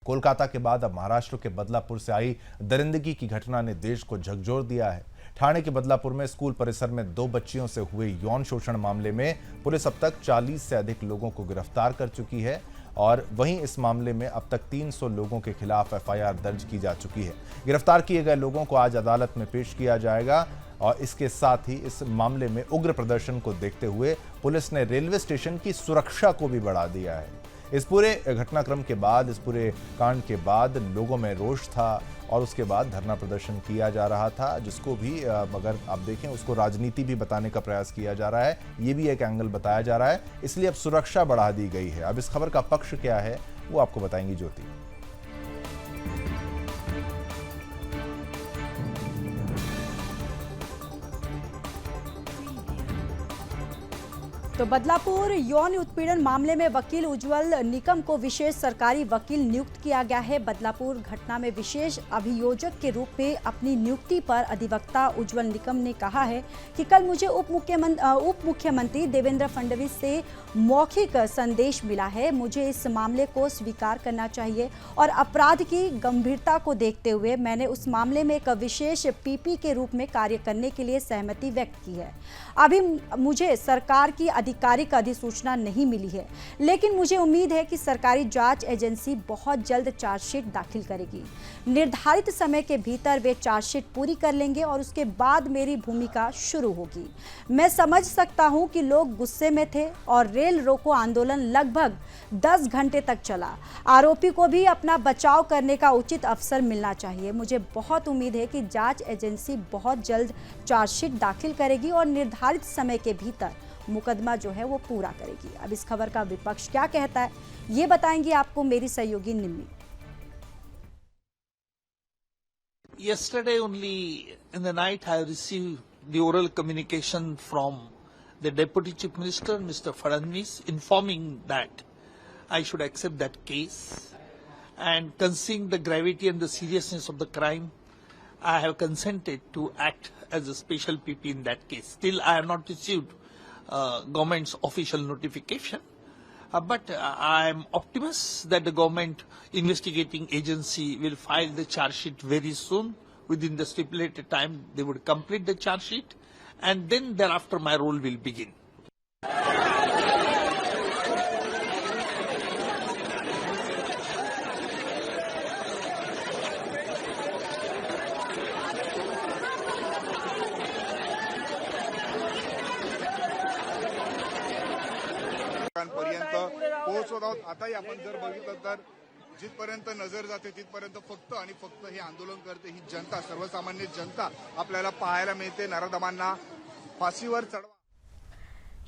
कोलकाता के बाद अब महाराष्ट्र के बदलापुर से आई दरिंदगी की घटना ने देश को झकझोर दिया है। ठाणे के बदलापुर में स्कूल परिसर में 2 बच्चियों से हुए यौन शोषण मामले में पुलिस अब तक 40 से अधिक लोगों को गिरफ्तार कर चुकी है और वहीं इस मामले में अब तक 300 लोगों के खिलाफ एफआईआर दर्ज की जा चुकी है। गिरफ्तार किए गए लोगों को आज अदालत में पेश किया जाएगा और इसके साथ ही इस मामले में उग्र प्रदर्शन को देखते हुए पुलिस ने रेलवे स्टेशन की सुरक्षा को भी बढ़ा दिया है। इस पूरे घटनाक्रम के बाद, इस पूरे कांड के बाद लोगों में रोष था और उसके बाद धरना प्रदर्शन किया जा रहा था, जिसको भी अगर आप देखें उसको राजनीति भी बताने का प्रयास किया जा रहा है। ये भी एक एंगल बताया जा रहा है, इसलिए अब सुरक्षा बढ़ा दी गई है। अब इस खबर का पक्ष क्या है वो आपको बताएंगी ज्योति। तो बदलापुर यौन उत्पीड़न मामले में वकील उज्जवल निकम को विशेष सरकारी वकील नियुक्त किया गया है। बदलापुर घटना में विशेष अभियोजक के रूप में अपनी नियुक्ति पर अधिवक्ता उज्जवल निकम ने कहा है कि कल मुझे उप मुख्यमंत्री देवेंद्र फडणवीस से मौखिक संदेश मिला है। मुझे इस मामले को स्वीकार करना चाहिए और अपराध की गंभीरता को देखते हुए मैंने उस मामले में एक विशेष पीपी के रूप में कार्य करने के लिए सहमति व्यक्त की है। अभी मुझे सरकार की आधिकारिक अधिसूचना नहीं मिली है, लेकिन मुझे उम्मीद है कि सरकारी जांच एजेंसी बहुत जल्द चार्जशीट दाखिल करेगी। निर्धारित समय के भीतर वे चार्जशीट पूरी कर लेंगे और उसके बाद मेरी भूमिका शुरू होगी। मैं समझ सकता हूं कि लोग गुस्से में थे और रेल रोको आंदोलन लगभग 10 घंटे तक चला। आरोपी को भी अपना बचाव करने का उचित अवसर मिलना चाहिए। मुझे बहुत उम्मीद है कि जांच एजेंसी बहुत जल्द चार्जशीट दाखिल करेगी और निर्धारित समय के भीतर मुकदमा जो है वो पूरा करेगी। अब इस खबर का विपक्ष क्या कहता है ये बताएंगी आपको मेरी सहयोगी निम्मी। Yesterday only in the night I received the oral communication from the Deputy Chief Minister, Mr. Fadnavis, informing that I should accept that case, and considering the gravity and the seriousness of the crime, I have consented to act as a special PP in that case. Still I have not received government's official notification, but I am optimistic that the government investigating agency will file the charge sheet very soon. Within the stipulated time they would complete the charge sheet, and then thereafter my role will begin. पर्यंत पोहोचत आहोत। आताही आपण जर बघितलं तर जिथपर्यंत नजर जाते तिथपर्यंत फक्त आणि फक्त हे आंदोलन करते ही जनता, सर्वसामान्य जनता आपल्याला पाहायला मिळते। नराधमांना फाशीवर चढवा।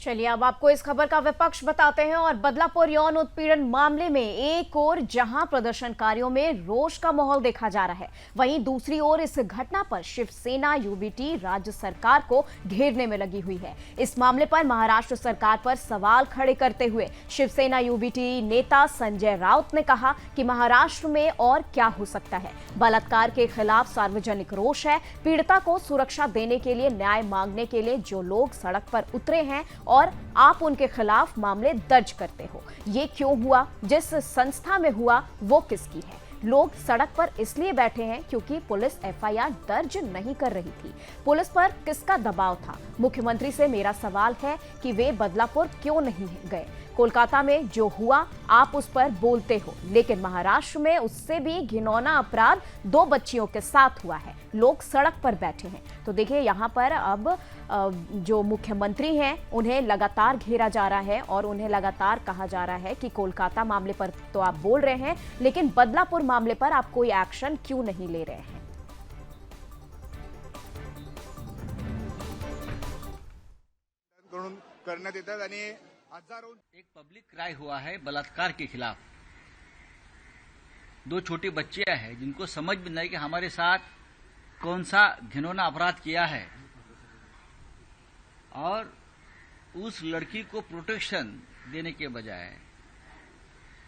चलिए अब आपको इस खबर का विपक्ष बताते हैं। और बदलापुर यौन उत्पीड़न मामले में एक ओर जहां प्रदर्शनकारियों में रोष का माहौल देखा जा रहा है, वहीं दूसरी ओर इस घटना पर शिवसेना यूबीटी राज्य सरकार को घेरने में लगी हुई है। इस मामले पर महाराष्ट्र सरकार पर सवाल खड़े करते हुए शिवसेना यूबीटी नेता संजय राउत ने कहा कि महाराष्ट्र में और क्या हो सकता है। बलात्कार के खिलाफ सार्वजनिक रोष है। पीड़िता को सुरक्षा देने के लिए, न्याय मांगने के लिए जो लोग सड़क पर उतरे हैं और आप उनके खिलाफ मामले दर्ज करते हो, ये क्यों हुआ? जिस संस्था में हुआ वो किसकी है? लोग सड़क पर इसलिए बैठे हैं क्योंकि पुलिस एफआईआर दर्ज नहीं कर रही थी। पुलिस पर किसका दबाव था? मुख्यमंत्री से मेरा सवाल है कि वे बदलापुर क्यों नहीं गए? कोलकाता में जो हुआ आप उस पर बोलते हो, लेकिन महाराष्ट्र में उससे भी घिनौना अपराध 2 बच्चियों के साथ हुआ है। लोग सड़क पर बैठे हैं। तो देखिए यहाँ पर अब जो मुख्यमंत्री हैं उन्हें लगातार घेरा जा रहा है और उन्हें लगातार कहा जा रहा है कि कोलकाता मामले पर तो आप बोल रहे हैं, लेकिन बदलापुर मामले पर आप कोई एक्शन क्यों नहीं ले रहे हैं? करण्यात येतात आणि एक पब्लिक क्राई हुआ है बलात्कार के खिलाफ। 2 छोटी बच्चियां हैं जिनको समझ में नहीं कि हमारे साथ कौन सा घिनौना अपराध किया है, और उस लड़की को प्रोटेक्शन देने के बजाय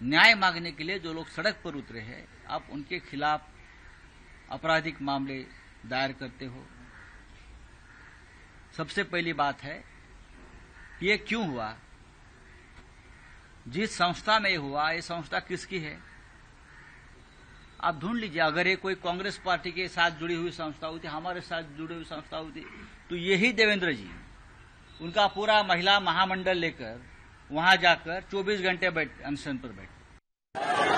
न्याय मांगने के लिए जो लोग सड़क पर उतरे हैं, आप उनके खिलाफ आपराधिक मामले दायर करते हो। सबसे पहली बात है ये क्यों हुआ, जिस संस्था में हुआ ये संस्था किसकी है, आप ढूंढ लीजिए, अगर ये कोई कांग्रेस पार्टी के साथ जुड़ी हुई संस्था होती, हमारे साथ जुड़ी हुई संस्था होती, तो यही देवेंद्र जी उनका पूरा महिला महामंडल लेकर वहां जाकर 24 घंटे अनशन पर बैठे।